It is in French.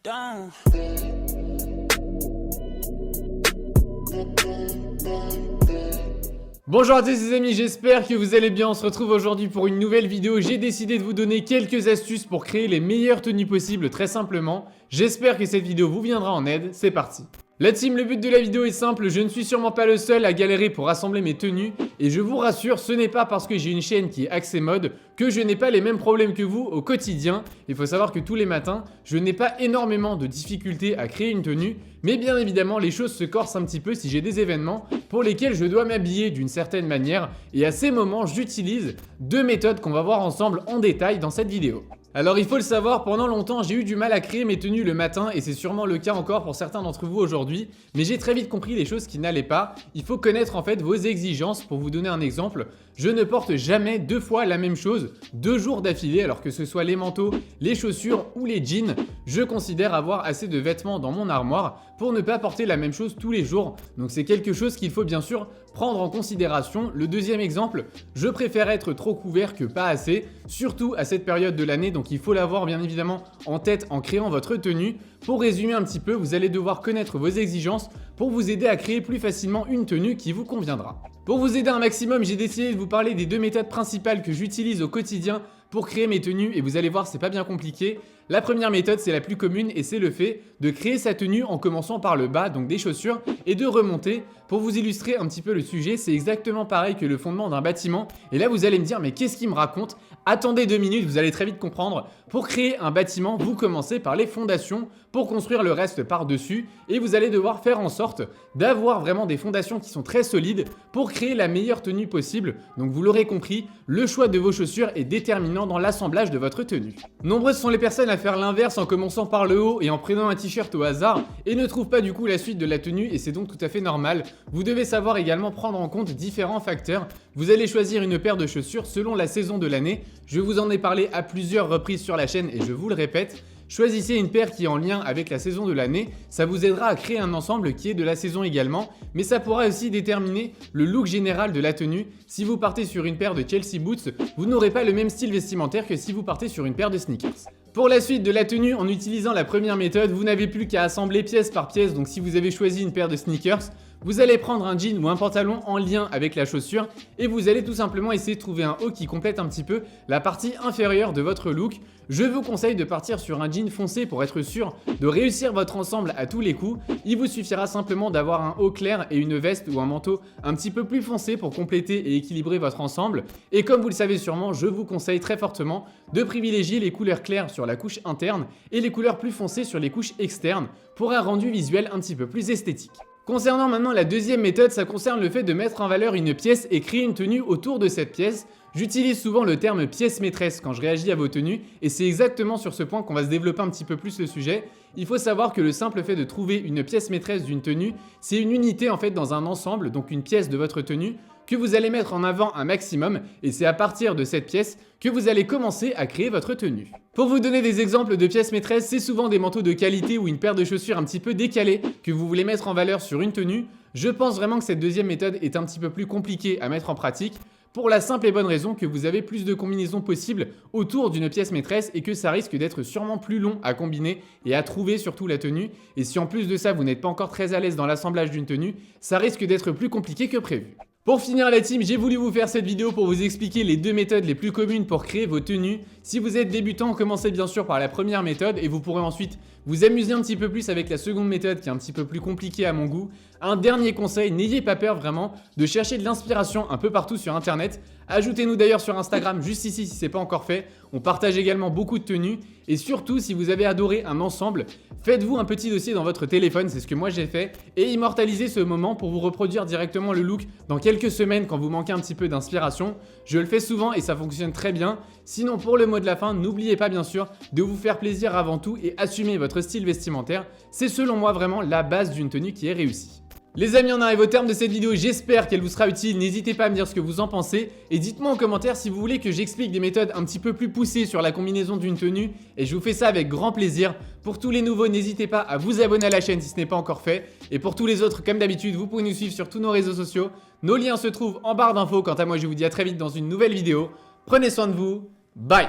down. Bonjour à tous les amis, j'espère que vous allez bien. On se retrouve aujourd'hui pour une nouvelle vidéo. J'ai décidé de vous donner quelques astuces pour créer les meilleures tenues possibles très simplement. J'espère que cette vidéo vous viendra en aide, c'est parti. La team, le but de la vidéo est simple, je ne suis sûrement pas le seul à galérer pour assembler mes tenues et je vous rassure, ce n'est pas parce que j'ai une chaîne qui est axée mode que je n'ai pas les mêmes problèmes que vous au quotidien. Il faut savoir que tous les matins, je n'ai pas énormément de difficultés à créer une tenue, mais bien évidemment les choses se corsent un petit peu si j'ai des événements pour lesquels je dois m'habiller d'une certaine manière et à ces moments j'utilise deux méthodes qu'on va voir ensemble en détail dans cette vidéo. Alors il faut le savoir, pendant longtemps j'ai eu du mal à créer mes tenues le matin et c'est sûrement le cas encore pour certains d'entre vous aujourd'hui, mais j'ai très vite compris les choses qui n'allaient pas. Il faut connaître en fait vos exigences. Pour vous donner un exemple, je ne porte jamais deux fois la même chose 2 jours d'affilée, alors que ce soit les manteaux, les chaussures ou les jeans. Je considère avoir assez de vêtements dans mon armoire pour ne pas porter la même chose tous les jours. Donc c'est quelque chose qu'il faut bien sûr prendre en considération. Le deuxième exemple, je préfère être trop couvert que pas assez, surtout à cette période de l'année, donc il faut l'avoir bien évidemment en tête en créant votre tenue. Pour résumer un petit peu, vous allez devoir connaître vos exigences pour vous aider à créer plus facilement une tenue qui vous conviendra. Pour vous aider un maximum, j'ai décidé de vous parler des deux méthodes principales que j'utilise au quotidien pour créer mes tenues et vous allez voir, c'est pas bien compliqué. La première méthode, c'est la plus commune et c'est le fait de créer sa tenue en commençant par le bas, donc des chaussures, et de remonter. Pour vous illustrer un petit peu le sujet, c'est exactement pareil que le fondement d'un bâtiment. Et là, vous allez me dire, mais qu'est-ce qu'il me raconte? Attendez 2 minutes, vous allez très vite comprendre. Pour créer un bâtiment, vous commencez par les fondations pour construire le reste par-dessus. Et vous allez devoir faire en sorte d'avoir vraiment des fondations qui sont très solides pour créer la meilleure tenue possible. Donc vous l'aurez compris, le choix de vos chaussures est déterminant dans l'assemblage de votre tenue. Nombreuses sont les personnes à faire l'inverse en commençant par le haut et en prenant un t-shirt au hasard et ne trouvent pas du coup la suite de la tenue et c'est donc tout à fait normal. Vous devez savoir également prendre en compte différents facteurs. Vous allez choisir une paire de chaussures selon la saison de l'année. Je vous en ai parlé à plusieurs reprises sur la chaîne et je vous le répète. Choisissez une paire qui est en lien avec la saison de l'année, ça vous aidera à créer un ensemble qui est de la saison également, mais ça pourra aussi déterminer le look général de la tenue. Si vous partez sur une paire de Chelsea Boots, vous n'aurez pas le même style vestimentaire que si vous partez sur une paire de sneakers. Pour la suite de la tenue, en utilisant la première méthode, vous n'avez plus qu'à assembler pièce par pièce, donc si vous avez choisi une paire de sneakers, vous allez prendre un jean ou un pantalon en lien avec la chaussure et vous allez tout simplement essayer de trouver un haut qui complète un petit peu la partie inférieure de votre look. Je vous conseille de partir sur un jean foncé pour être sûr de réussir votre ensemble à tous les coups. Il vous suffira simplement d'avoir un haut clair et une veste ou un manteau un petit peu plus foncé pour compléter et équilibrer votre ensemble. Et comme vous le savez sûrement, je vous conseille très fortement de privilégier les couleurs claires sur la couche interne et les couleurs plus foncées sur les couches externes pour un rendu visuel un petit peu plus esthétique. Concernant maintenant la deuxième méthode, ça concerne le fait de mettre en valeur une pièce et créer une tenue autour de cette pièce. J'utilise souvent le terme pièce maîtresse quand je réagis à vos tenues et c'est exactement sur ce point qu'on va se développer un petit peu plus le sujet. Il faut savoir que le simple fait de trouver une pièce maîtresse d'une tenue, c'est une unité en fait dans un ensemble, donc une pièce de votre tenue que vous allez mettre en avant un maximum et c'est à partir de cette pièce que vous allez commencer à créer votre tenue. Pour vous donner des exemples de pièces maîtresses, c'est souvent des manteaux de qualité ou une paire de chaussures un petit peu décalées que vous voulez mettre en valeur sur une tenue. Je pense vraiment que cette deuxième méthode est un petit peu plus compliquée à mettre en pratique pour la simple et bonne raison que vous avez plus de combinaisons possibles autour d'une pièce maîtresse et que ça risque d'être sûrement plus long à combiner et à trouver surtout la tenue. Et si en plus de ça vous n'êtes pas encore très à l'aise dans l'assemblage d'une tenue, ça risque d'être plus compliqué que prévu. Pour finir la team, j'ai voulu vous faire cette vidéo pour vous expliquer les deux méthodes les plus communes pour créer vos tenues. Si vous êtes débutant, commencez bien sûr par la première méthode et vous pourrez ensuite vous amuser un petit peu plus avec la seconde méthode qui est un petit peu plus compliquée à mon goût. Un dernier conseil, n'ayez pas peur vraiment de chercher de l'inspiration un peu partout sur internet. Ajoutez-nous d'ailleurs sur Instagram juste ici si ce n'est pas encore fait. On partage également beaucoup de tenues et surtout si vous avez adoré un ensemble, faites-vous un petit dossier dans votre téléphone, c'est ce que moi j'ai fait, et immortalisez ce moment pour vous reproduire directement le look dans quelques semaines quand vous manquez un petit peu d'inspiration. Je le fais souvent et ça fonctionne très bien. Sinon pour le mot de la fin, n'oubliez pas bien sûr de vous faire plaisir avant tout et assumer votre style vestimentaire. C'est selon moi vraiment la base d'une tenue qui est réussie. Les amis, on arrive au terme de cette vidéo, j'espère qu'elle vous sera utile, n'hésitez pas à me dire ce que vous en pensez et dites-moi en commentaire si vous voulez que j'explique des méthodes un petit peu plus poussées sur la combinaison d'une tenue et je vous fais ça avec grand plaisir. Pour tous les nouveaux, n'hésitez pas à vous abonner à la chaîne si ce n'est pas encore fait et pour tous les autres, comme d'habitude, vous pouvez nous suivre sur tous nos réseaux sociaux. Nos liens se trouvent en barre d'infos, quant à moi je vous dis à très vite dans une nouvelle vidéo. Prenez soin de vous, bye.